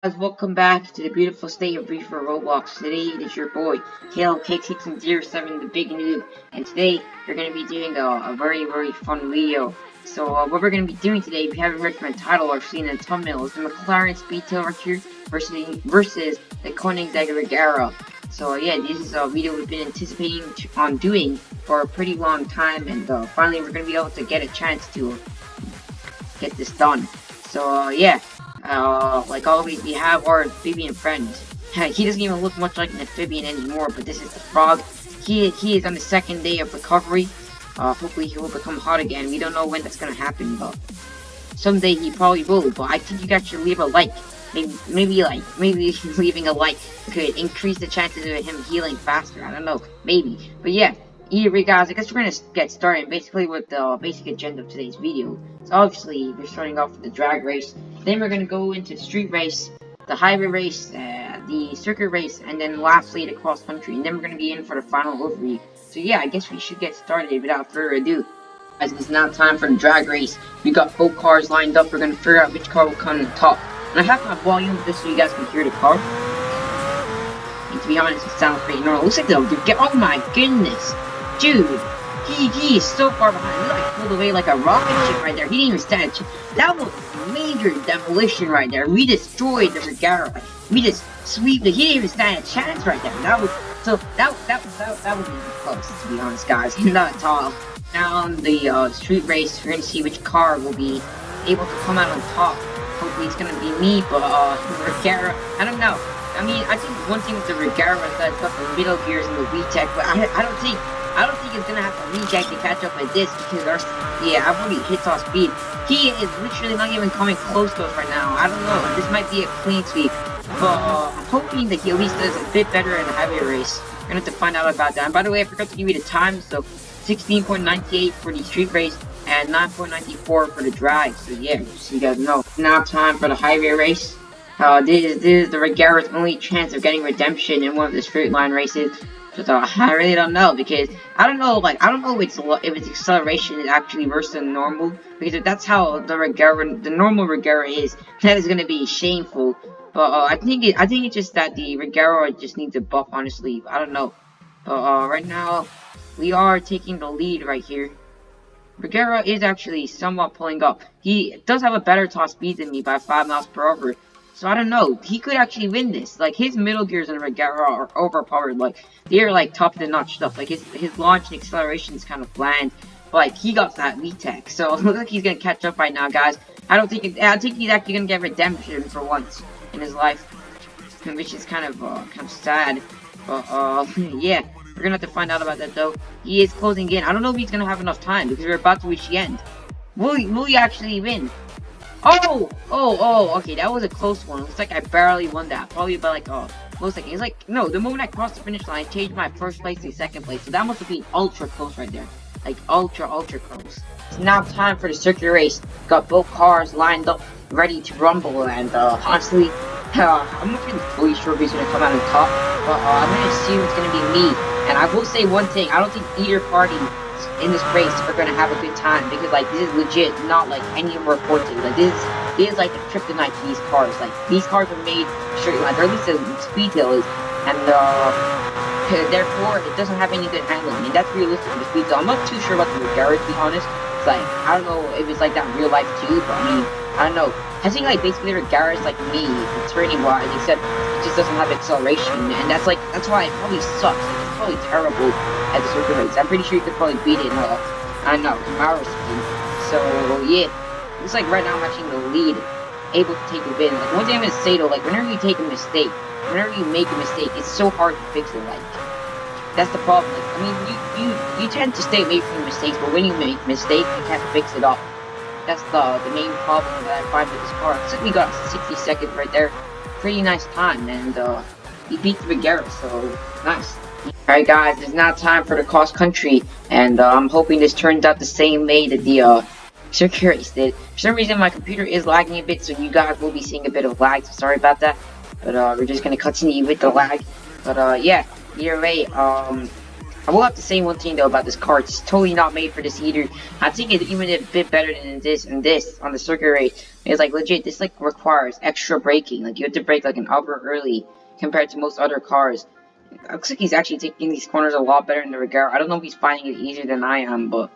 Guys, welcome back to the beautiful state of Wayfort Roblox. Today it is your boy, Tail K607, the Big Noob, and today we're going to be doing a very fun video. So what we're going to be doing today, if you haven't read from the title or seen in the thumbnail, is the McLaren Speedtail right here versus the Koenigsegg Regera. So yeah, this is a video we've been anticipating on doing for a pretty long time, and finally we're going to be able to get a chance to get this done. So yeah. Like always, we have our amphibian friend. He doesn't even look much like an amphibian anymore, but this is the frog. He is on the second day of recovery. Hopefully he will become hot again. We don't know when that's gonna happen, but someday he probably will. But I think you guys should leave a like. Maybe leaving a like could increase the chances of him healing faster. I don't know, maybe. But yeah. Anyway guys, I guess we're gonna get started basically with the basic agenda of today's video. So obviously we're starting off with the drag race, then we're gonna go into the street race, the highway race, the circuit race, and then lastly the cross country, and then we're gonna be in for the final overview. So yeah, I guess we should get started without further ado. Guys, it's now time for the drag race. We got both cars lined up. We're gonna figure out which car will come in the top. And I have my volume just so you guys can hear the car. And to be honest, it sounds pretty normal. Looks like they'll get. Oh my goodness! Dude, he is so far behind. He like pulled away like a rocket ship right there. He didn't even stand a chance. That was major demolition right there. We destroyed the Regera. We just sweep the. He didn't even stand a chance right there. That was that wasn't even close, to be honest, guys. Not at all. Now on the street race, we're gonna see which car will be able to come out on top. Hopefully it's gonna be me, but Regera, I don't know. I mean, I think one thing with the Regera is that it's got the middle gears and the VTEC, but I don't think it's gonna have to reject to catch up with this because I've already hit top speed. He is literally not even coming close to us right now. I don't know. This might be a clean sweep, but I'm hoping that he at least does a bit better in the highway race. We're gonna have to find out about that. And by the way, I forgot to give you the time. So 16.98 for the street race and 9.94 for the drag. So yeah, just so you guys know. Now time for the highway race. This is the Regera's only chance of getting redemption in one of the straight line races. So I really don't know, because I don't know if its acceleration is actually worse than normal, because if that's how the normal Regera is, that is gonna be shameful. But I think it's just that the Regera just needs a buff, honestly. I don't know. But right now we are taking the lead right here. Regera is actually somewhat pulling up. He does have a better top speed than me by 5 miles per hour. So I don't know, he could actually win this. Like, his middle gears in Regera are overpowered. Like, they're like top of the notch stuff. Like, his launch and acceleration is kind of bland. But like, he got that VTEC. So it looks like he's gonna catch up right now, guys. I think he's actually gonna get redemption for once in his life, which is kind of sad. But yeah, we're gonna have to find out about that though. He is closing in. I don't know if he's gonna have enough time because we're about to reach the end. Will he actually win? Oh, okay, that was a close one. Looks like I barely won that. Probably by like, looks like, it's like, no, the moment I crossed the finish line, I changed my first place to second place. So that must have been ultra close right there. Like, ultra close. It's now time for the circuit race. Got both cars lined up, ready to rumble, and, honestly, I'm not really fully sure if he's gonna come out on top, but, I'm gonna assume it's gonna be me. And I will say one thing, I don't think either party in this race are gonna have a good time, because like this is legit not like any of our forces. Like this is like the kryptonite to these cars. Like these cars are made straight lines, or at least the Speedtail is, and therefore it doesn't have any good handling. I mean, that's realistic for the Speedtail. I'm not too sure about the Regera, to be honest. It's like, I don't know if it's like that in real life too, but I mean, I don't know. I think like basically the Regera is like me, turning wise, except it just doesn't have acceleration, and that's why it probably sucks. Like, it's probably terrible at the circuit race. I'm pretty sure you could probably beat it in I don't know, Camaro speed. So yeah, looks like right now I'm actually in the lead, able to take the win. Like one thing I'm gonna say though, like whenever you make a mistake, it's so hard to fix it. Like that's the problem. Like, I mean, you tend to stay away from mistakes, but when you make a mistake, you can't fix it up. That's the main problem that I find with this car. Looks like we got 60 seconds right there. Pretty nice time, and he beat the Regera, so nice. Alright guys, it's now time for the cross country, and I'm hoping this turns out the same way that the circuit race did. For some reason my computer is lagging a bit, so you guys will be seeing a bit of lag, so sorry about that. But we're just gonna continue with the lag. But yeah, either way, I will have to say one thing though about this car. It's totally not made for this either. I think it's even a bit better than this and this on the circuit race. It's like legit. This like requires extra braking. Like you have to brake like an hour early compared to most other cars. It looks like he's actually taking these corners a lot better than the Regera. I don't know if he's finding it easier than I am, but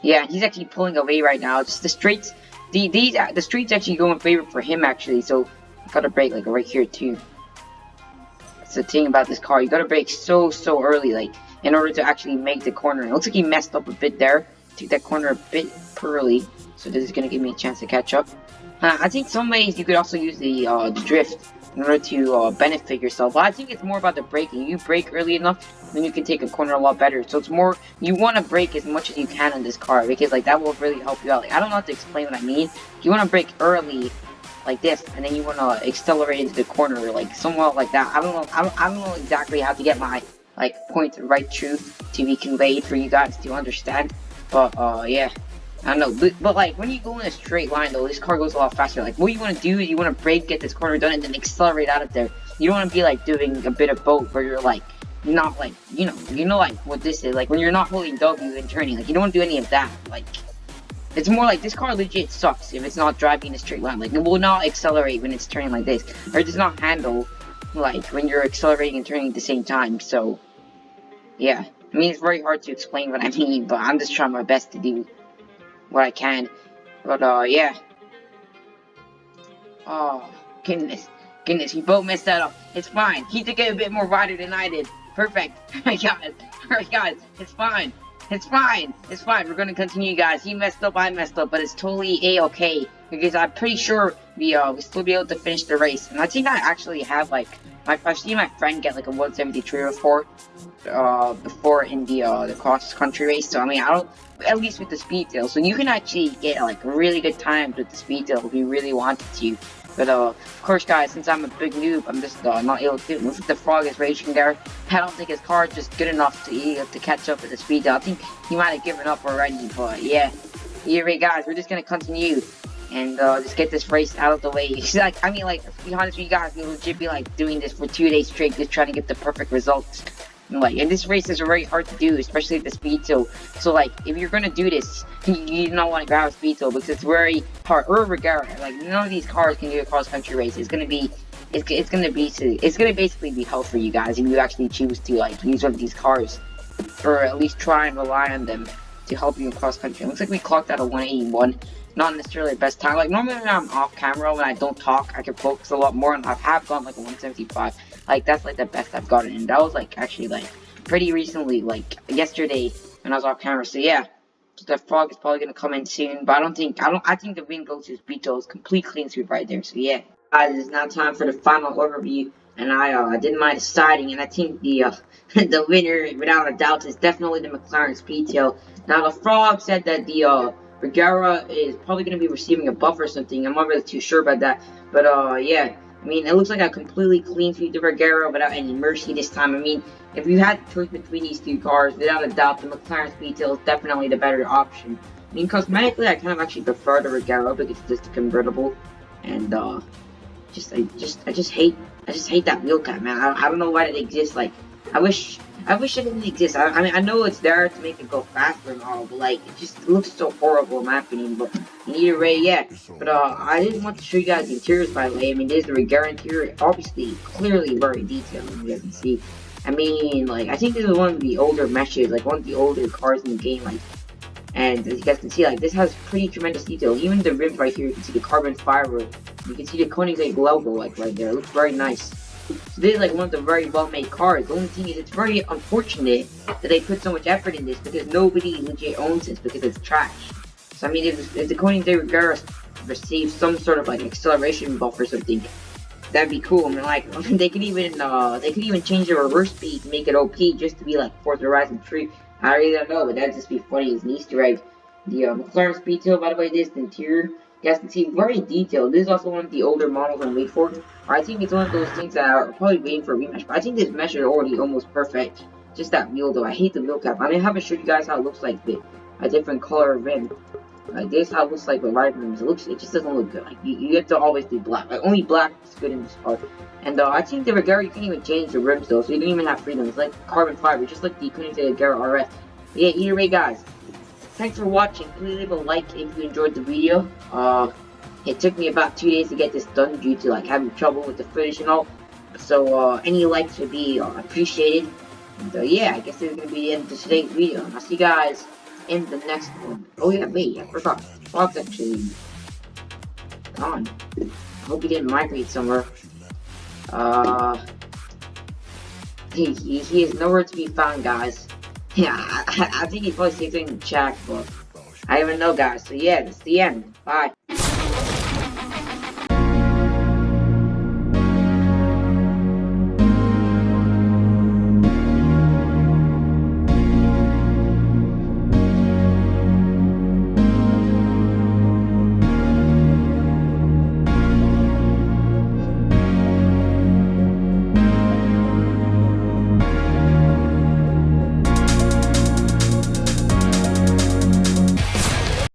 yeah, he's actually pulling away right now. Just the straights, the streets actually go in favor for him actually. So I gotta brake like right here too. That's the thing about this car. You gotta brake so early, like in order to actually make the corner. It looks like he messed up a bit there. Took that corner a bit early, so this is gonna give me a chance to catch up. I think some ways you could also use the drift in order to benefit yourself. But I think it's more about the braking. You brake early enough, then you can take a corner a lot better. So it's more, you want to brake as much as you can in this car, because like that will really help you out. Like I don't know how to explain what I mean. You want to brake early, like this, and then you want to accelerate into the corner, like somewhat like that. I don't know exactly how to get my like point right truth to be conveyed for you guys to understand. But yeah. I don't know, but like when you go in a straight line though, this car goes a lot faster. Like what you want to do is you want to brake, get this corner done, and then accelerate out of there. You don't want to be like doing a bit of both where you're like not like you know like what this is like when you're not holding W and turning. Like you don't want to do any of that. Like it's more like this car legit sucks if it's not driving in a straight line. Like it will not accelerate when it's turning like this, or it does not handle like when you're accelerating and turning at the same time. So yeah, I mean it's very hard to explain what I mean, but I'm just trying my best to do what I can. But yeah. Oh goodness, we both messed that up. It's fine. He took it a bit more wider than I did. Perfect. Alright guys, it's fine. It's fine. We're gonna continue, guys. He messed up, I messed up, but it's totally a-okay, because I'm pretty sure we still be able to finish the race. And I think I actually have like I've seen my friend get like a 173 before in the cross country race. So I mean, I don't, at least with the Speedtail. So you can actually get like really good times with the Speedtail if you really wanted to. But of course, guys, since I'm a big noob, I'm just not able to do it. Looks like the frog is raging there. I don't think his car is just good enough to catch up with the Speedtail. I think he might have given up already. But yeah, anyway, guys, we're just gonna continue and just get this race out of the way. Like, I mean, like, to be honest with you guys, we legit be like doing this for 2 days straight, just trying to get the perfect results. And this race is very hard to do, especially with the Speedtail. So like, if you're gonna do this, you do not want to grab a Speedtail because it's very hard. Or Regera, like none of these cars can do a cross country race. It's gonna basically be hell for you guys if you actually choose to like use one of these cars, or at least try and rely on them to help you in cross country. It looks like we clocked out a 181. Not necessarily the best time. Like normally when I'm off camera, when I don't talk, I can focus a lot more, and I have gotten like a 175. Like that's like the best I've gotten, and that was like actually like pretty recently, like yesterday when I was off camera. So yeah, the frog is probably gonna come in soon, but I think the win goes to Speedtail. Is complete clean sweep right there. So yeah, guys, it's now time for the final overview, and I did my deciding, and I think the the winner without a doubt is definitely the McLaren Speedtail. Now the frog said that the Regera is probably going to be receiving a buff or something. I'm not really too sure about that. But, yeah. I mean, it looks like I completely clean sweep the Regera without any mercy this time. I mean, if you had to choose between these two cars, without a doubt, the McLaren Speedtail is definitely the better option. I mean, cosmetically, I kind of actually prefer the Regera because it's just a convertible. And, I just hate that wheel cap, man. I don't know why it exists. Like, I wish it didn't exist. I mean, I know it's there to make it go faster and all, but like, it looks so horrible in my opinion. But in either way, yeah. But I didn't want to show you guys the interiors, by the way. I mean, there's the Regera interior, obviously, clearly very detailed, as you guys can see. I mean, like, I think this is one of the older meshes, like one of the older cars in the game, like. And as you guys can see, like, this has pretty tremendous detail. Even the rims right here, you can see the carbon fiber. You can see the Koenigsegg logo, like, right there. It looks very nice. So this is like one of the very well-made cars. The only thing is, it's very unfortunate that they put so much effort in this because nobody legit owns this because it's trash. So I mean, if the Koenigsegg Regera receives some sort of like acceleration buff or something, that'd be cool. I mean, like they could even change the reverse speed to make it OP just to be like Forza Horizon 3. I really don't know, but that'd just be funny as an Easter egg. The McLaren Speedtail, by the way, this is the interior. You guys can see very detailed. This is also one of the older models on Wayfort. I think it's one of those things that are probably waiting for a remesh. But I think this mesh is already almost perfect. Just that wheel though. I hate the wheel cap. I mean, I haven't showed you guys how it looks like with a different color rim. Like this, how it looks like with live rooms. It just doesn't look good. Like you have to always do black. Like only black is good in this part. And I think the Regera, you can't even change the rims though, so you don't even have freedom. It's like carbon fiber, just like the Koenigsegg Regera RS. But yeah, either way, guys. Thanks for watching. Please leave a like if you enjoyed the video. It took me about 2 days to get this done due to like having trouble with the footage and all. So any likes would be appreciated. And yeah, I guess this is gonna be the end of today's video. And I'll see you guys in the next one. Oh yeah, wait, I forgot. Fox actually gone. I hope he didn't migrate somewhere. He is nowhere to be found, guys. Yeah, I think he probably saved it in the chat, but I don't even know, guys. So yeah, that's the end. Bye.